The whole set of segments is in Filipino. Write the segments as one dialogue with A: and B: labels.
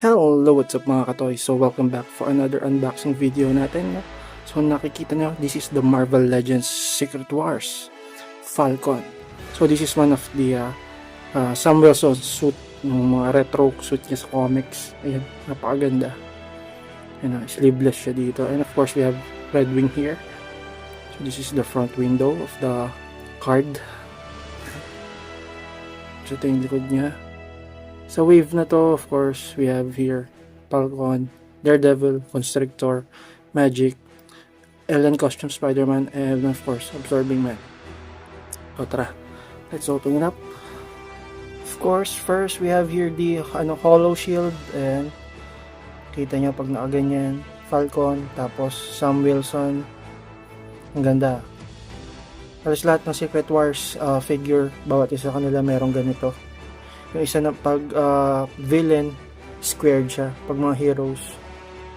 A: Hello, what's up mga katoy? So welcome back for another unboxing video natin. No? So nakikita nyo, this is the Marvel Legends Secret Wars Falcon. So this is one of the Sam Wilson suit, yung mga retro suit niya sa comics. Ayan, napakaganda. Ayan, sleeveless siya dito. And of course we have Red Wing here. So this is the front window of the card. So ito yung likod niya. Sa wave na to, of course, we have here Falcon, Daredevil, Constrictor, Magic, Alien Costume Spider-Man, and of course, Absorbing Man. So tara, let's open it up. Of course, first we have here the hollow shield, and kita nyo pag nakaganyan, Falcon, tapos Sam Wilson. Ang ganda. Halos lahat ng Secret Wars figure, bawat isa kanila merong ganito. Yung isa na pag villain, squared siya. Pag mga heroes,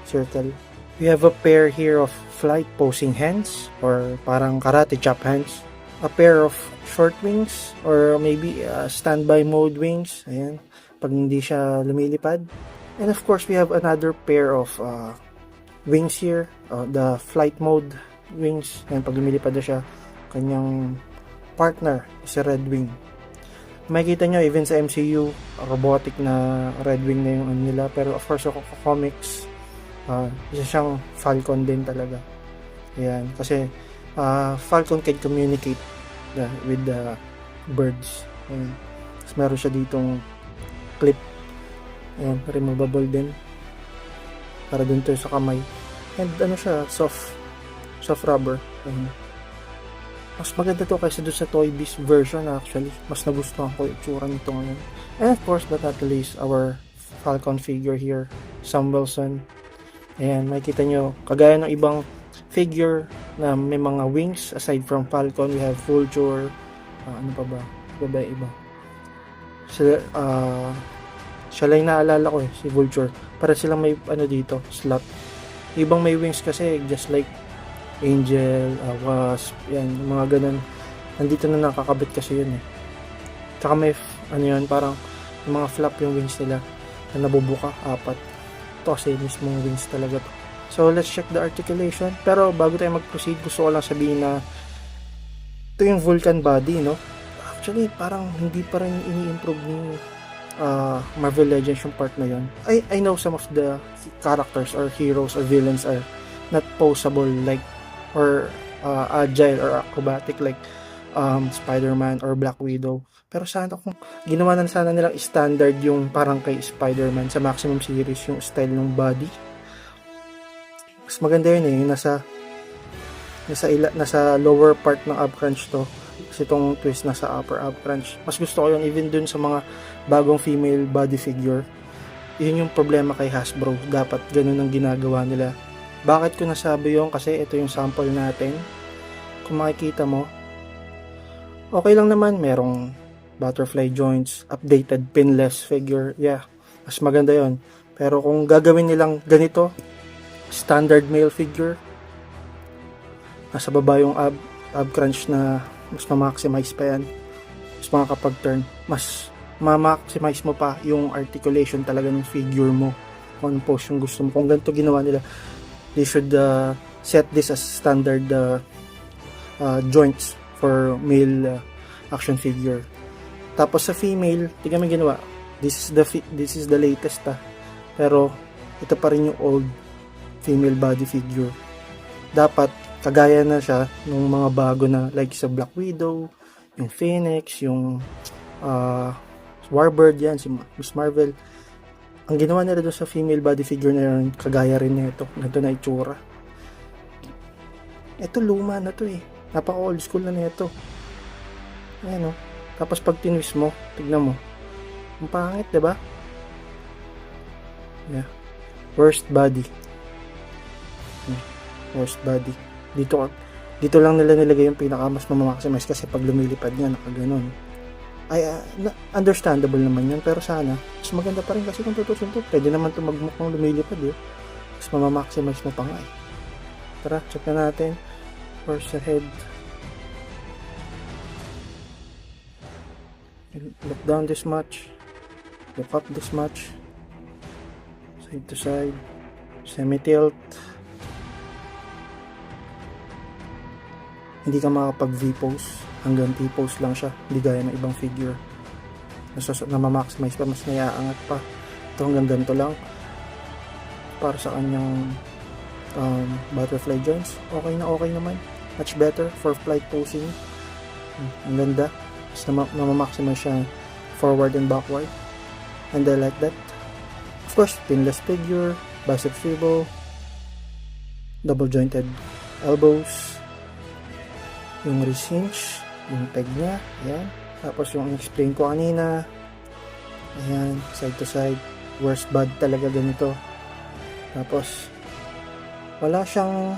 A: circle. We have a pair here of flight posing hands, or parang karate chop hands. A pair of short wings, or maybe standby mode wings. Ayan, pag hindi siya lumilipad. And of course, we have another pair of wings here. The flight mode wings. Ayan, pag lumilipad na siya, kanyang partner, si Red Wing. Makikita nyo, even sa MCU, robotic na Red Wing na yung nila. Pero of course, sa comics, isa siyang Falcon din talaga. Ayan, kasi Falcon can communicate with the birds. Ayan. Tapos meron siya ditong clip. Ayan, removable din. Para dun to sa kamay. And ano siya, soft rubber. Ayan. Mas maganda to kaysa doon sa Toy Biz version actually. Mas nagustuhan ko yung itsura nito ngayon. And of course, but not least, our Falcon figure here, Sam Wilson. Ayan, makikita nyo, kagaya ng ibang figure na may mga wings, aside from Falcon, we have Vulture, ano pa ba? Iba ba iba? Siya lang naalala ko si Vulture. Para silang may dito, slot. Ibang may wings kasi, just like Angel, Wasp, yan, mga ganun. Nandito na nakakabit kasi yun eh. Tsaka may, parang yung mga flap yung wings nila na nabubuka, 4. Ito kasi mismong wings talaga to. So, let's check the articulation. Pero, bago tayo mag-proceed, gusto ko lang sabihin na ito yung Vulcan body, no? Actually, parang hindi pa rin ini-improve ni Marvel Legends yung part na yun. I know some of the characters or heroes or villains are not posable like or agile or acrobatic like Spider-Man or Black Widow. Pero sana kung ginawa na sana nilang standard yung parang kay Spider-Man sa Maximum Series yung style ng body. Mas maganda yun eh, yung nasa lower part ng ab crunch to. Kasi itong twist nasa upper ab crunch. Mas gusto ko yun even dun sa mga bagong female body figure. Yun yung problema kay Hasbro. Dapat ganun ang ginagawa nila. Bakit ko nasabi yun? Kasi ito yung sample natin. Kung makikita mo, okay lang naman. Merong butterfly joints, updated pinless figure. Yeah, mas maganda yon. Pero kung gagawin nilang ganito, standard male figure, nasa baba yung ab crunch na mas ma-maximize pa yan. Mas makakapag-turn. Mas ma-maximize mo pa yung articulation talaga ng figure mo. Kung anong pose yung gusto mo. Kung ganito ginawa nila, they should set this as standard joints for male action figure. Tapos sa female, tingnan mo ginawa. This is the latest Pero ito pa rin yung old female body figure. Dapat kagaya na siya ng mga bago na like sa Black Widow, yung Phoenix, yung Warbird yan, si Miss Marvel. Ang ginawa nila doon sa female body figure na yun, kagaya rin nito, ganito na itsura. Ito luma na to eh. Napaka old school na nito. Ayan o. Tapos pag tinwist mo, tignan mo. Ang pangit, diba? Yeah. Worst body. Worst body. Dito lang nila nilagay yung pinaka mas mamaximize kasi pag lumilipad niya, nakaganon. Ay, understandable naman yun, pero sana mas maganda pa rin kasi kung tutusin to, pwede naman ito magmukhang lumilipad eh. Mas mamamaximize mo pa nga eh. Tara, check na natin. First the head. Look down this much. Look up this much. side to side, semi-tilt. Hindi ka makapag V-pose, hanggang T-pose lang siya, hindi gaya ng ibang figure na ma-maximize pa, mas naiaangat pa. Ito hanggang ganito lang para sa kanyang butterfly joints. Okay naman, much better for flight posing. Ang ganda, mas na-maximize siya forward and backward, and I like that. Of course, pinless figure, bicep swivel, double jointed elbows, yung wrist hinge, yung peg niya, ayan. Tapos yung explain ko kanina, ayan, side to side, worst bad talaga ganito. Tapos wala siyang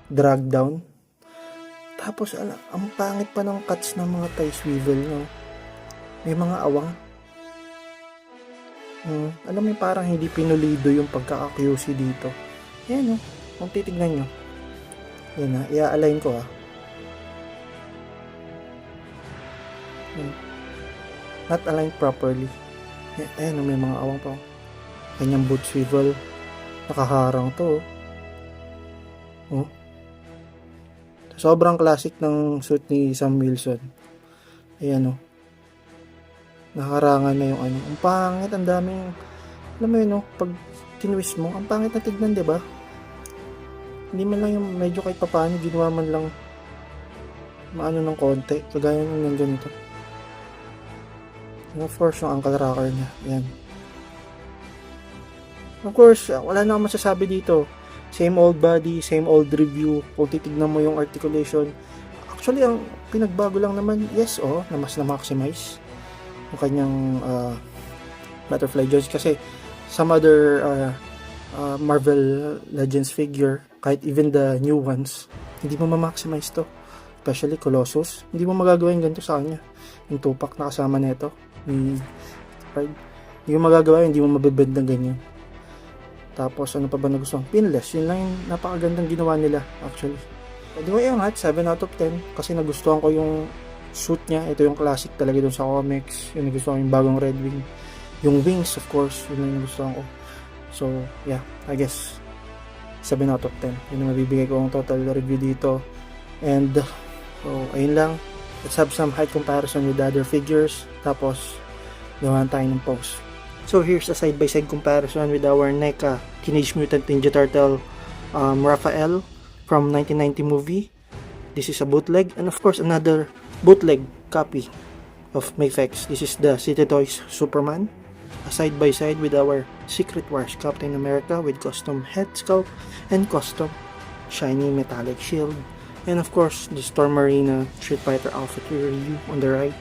A: drag down. Tapos ang pangit pa ng cuts ng mga thigh swivel, no? May mga awang. Alam mo, parang hindi pinulido yung pagka-QC dito. Ayan, no? Kung titignan nyo, yan na, i-align ko not aligned properly. Ayan, may mga awang pa. Kanyang boot swivel, nakaharang to. Sobrang classic ng suit ni Sam Wilson. Ayan, nakaharangan na yung ang pangit, ang daming, alam mo yun, pag tinwist mo, ang pangit na tignan, diba? Hindi man lang yung medyo kahit papaano, ginawa man lang maano ng konti, kagaya ng ganito. And of course, yung ankle rocker niya. Ayan. Of course, wala na akong masasabi dito. Same old body, same old review. Kung titignan mo yung articulation, actually, ang pinagbago lang naman, yes, na mas na-maximize yung kanyang butterfly joints. Kasi some other Marvel Legends figure, kahit even the new ones, hindi mo ma-maximize to. Especially Colossus, hindi mo magagawa yung ganito sa kanya. Yung tupak na kasama nito, hindi mo magagawa, hindi mo mabibend ng ganyan. Tapos ano pa ba nagustuhan? Pinless, yun lang yung napakagandang ginawa nila actually. Anyway, yung 7 out of 10 kasi nagustuhan ko yung suit niya. Ito yung classic talaga dun sa comics. Yung nagustuhan ko yung bagong Red Wing. Yung wings, of course, yun yung nagustuhan ko. So yeah, I guess 7 out of 10 yun yung mabibigay ko ang total review dito. And so ayun lang, let's have some height comparison with other figures, tapos gawan tayo ng pose. So here's a side-by-side comparison with our NECA Teenage Mutant Ninja Turtle Raphael from 1990 movie. This is a bootleg, and of course another bootleg copy of Mayfex. This is the City Toys Superman, a side-by-side with our Secret Wars Captain America with custom head sculpt and custom shiny metallic shield. And of course, the Storm Marina Street Fighter outfit review on the right.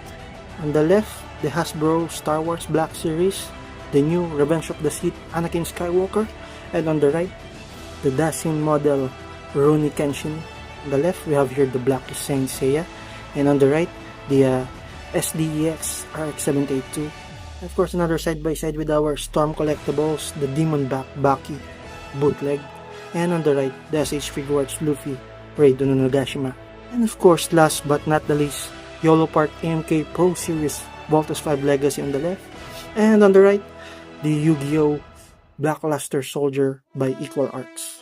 A: On the left, the Hasbro Star Wars Black Series, the new Revenge of the Sith Anakin Skywalker. And on the right, the Dasin model Rurouni Kenshin. On the left, we have here the Black Saint Seiya. And on the right, the SDEX RX-782. Of course, another side-by-side with our Storm Collectibles, the Demon Baki bootleg. And on the right, the SH Figuarts Luffy Raid on Onigashima. And of course, last but not the least, YOLO Part AMK Pro Series Voltus 5 Legacy on the left. And on the right, the Yu-Gi-Oh! Black Luster Soldier by Equal Arts.